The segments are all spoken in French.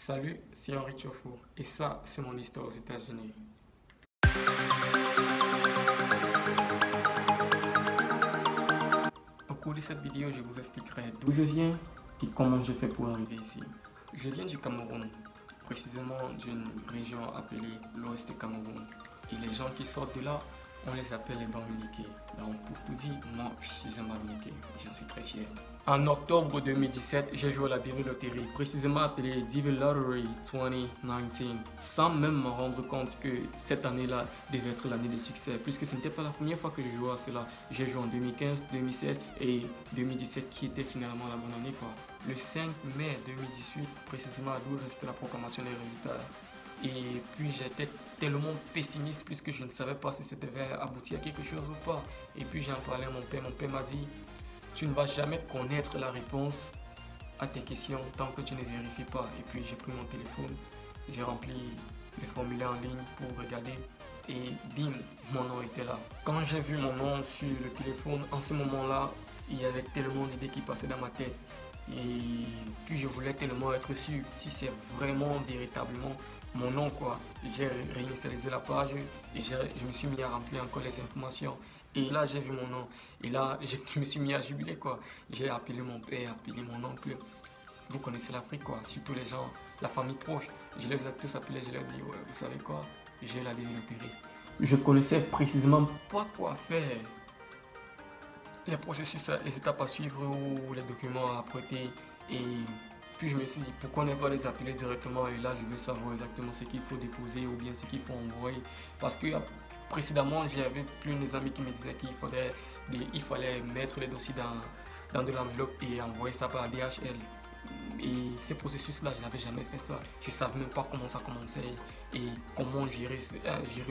Salut, c'est Henri Tchofour et ça, c'est mon histoire aux États-Unis. Au cours de cette vidéo, je vous expliquerai d'où je viens et comment je fais pour arriver ici. Je viens du Cameroun, précisément d'une région appelée l'Ouest du Cameroun. Et les gens qui sortent de là, on les appelle les Bamileke. Donc pour tout dire, moi je suis un Bamileke, j'en suis très fier. En octobre 2017, j'ai joué à la Devil Lottery, précisément appelée Devil Lottery 2019, sans même me rendre compte que cette année-là devait être l'année de succès, puisque ce n'était pas la première fois que je jouais à cela. J'ai joué en 2015, 2016 et 2017 qui était finalement la bonne année, quoi. Le 5 mai 2018, précisément à 12h, c'était la proclamation des résultats. Et puis j'étais tellement pessimiste puisque je ne savais pas si ça devait aboutir à quelque chose ou pas. Et puis j'en parlais à mon père. Mon père m'a dit, tu ne vas jamais connaître la réponse à tes questions tant que tu ne vérifies pas. Et puis j'ai pris mon téléphone, j'ai rempli les formulaires en ligne pour regarder. Et bim, mon nom était là. Quand j'ai vu mon nom sur le téléphone, en ce moment-là, il y avait tellement d'idées qui passaient dans ma tête. Et puis je voulais tellement être sûr si c'est vraiment véritablement mon nom, quoi. J'ai réinitialisé la page et je me suis mis à remplir encore les informations. Et là j'ai vu mon nom et là je me suis mis à jubiler, quoi. J'ai appelé mon père, appelé mon oncle. Vous connaissez l'Afrique, quoi, surtout les gens, la famille proche. Je les ai tous appelés, je leur ai dit, ouais, vous savez quoi, j'ai la loterie. Je connaissais précisément pas quoi faire, les processus, les étapes à suivre ou les documents à prêter. Et puis je me suis dit, pourquoi ne pas les appeler directement? Et là, je veux savoir exactement ce qu'il faut déposer ou bien ce qu'il faut envoyer. Parce que précédemment, j'avais plus des amis qui me disaient qu'il fallait mettre les dossiers dans de l'enveloppe et envoyer ça par DHL. Et ces processus-là, je n'avais jamais fait ça. Je ne savais même pas comment ça commençait et comment gérer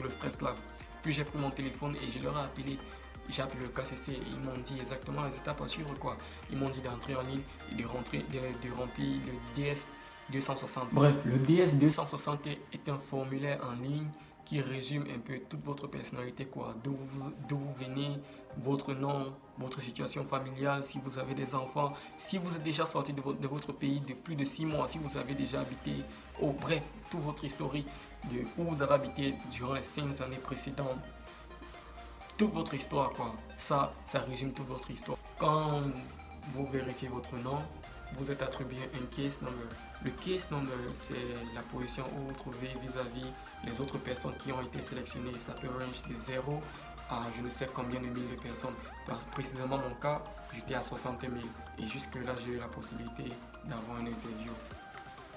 le stress là. Puis j'ai pris mon téléphone et je leur ai appelé. J'ai appelé le KCC et ils m'ont dit exactement les étapes à suivre, quoi. Ils m'ont dit d'entrer en ligne et de remplir le DS 260. Bref, le DS 260 est un formulaire en ligne qui résume un peu toute votre personnalité, quoi. D'où vous venez, votre nom, votre situation familiale, si vous avez des enfants, si vous êtes déjà sorti de votre pays de plus de 6 mois, si vous avez déjà habité, bref, tout votre historique de où vous avez habité durant les 5 années précédentes. Toute votre histoire, quoi. Ça résume toute votre histoire. Quand vous vérifiez votre nom, vous êtes attribué un case number. Le case number, c'est la position où vous trouvez vis-à-vis les autres personnes qui ont été sélectionnées. Ça peut range de 0 à je ne sais combien de milliers de personnes. Précisément mon cas, j'étais à 60 000. Et jusque là, j'ai eu la possibilité d'avoir une interview.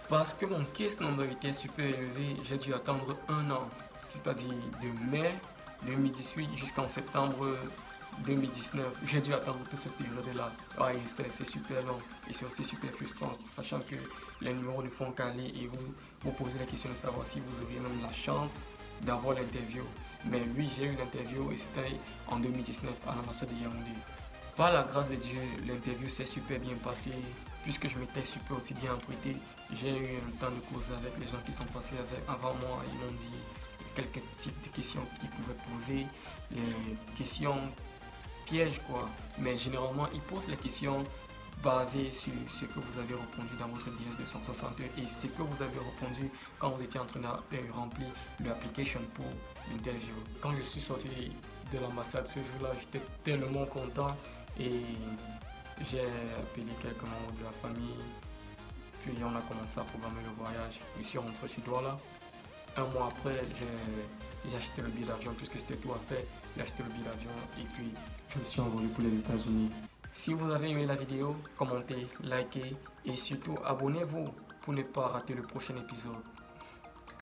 Parce que mon case number était super élevé, j'ai dû attendre un an. C'est-à-dire de mai 2018 jusqu'en septembre 2019. J'ai dû attendre toute cette période-là. C'est super long et c'est aussi super frustrant, sachant que les numéros ne font qu'aller et vous posez la question de savoir si vous auriez même la chance d'avoir l'interview. Mais oui, j'ai eu l'interview et c'était en 2019 à l'ambassade de Yaoundé. Par la grâce de Dieu, l'interview s'est super bien passée. Puisque je m'étais super aussi bien apprêté, j'ai eu le temps de causer avec les gens qui sont passés avant moi. Ils m'ont dit quelques types de questions qu'ils pouvaient poser, les questions pièges, quoi. Mais généralement, ils posent les questions basées sur ce que vous avez répondu dans votre DS 262 et ce que vous avez répondu quand vous étiez en train de remplir l'application pour l'interview. Quand je suis sorti de l'ambassade ce jour-là, j'étais tellement content et j'ai appelé quelques membres de la famille. Puis on a commencé à programmer le voyage. Je suis rentré sur Douala. Un mois après, j'ai acheté le billet d'avion puisque c'était tout à fait. J'ai acheté le billet d'avion et puis je me suis envolé pour les États-Unis. Si vous avez aimé la vidéo, commentez, likez et surtout abonnez-vous pour ne pas rater le prochain épisode.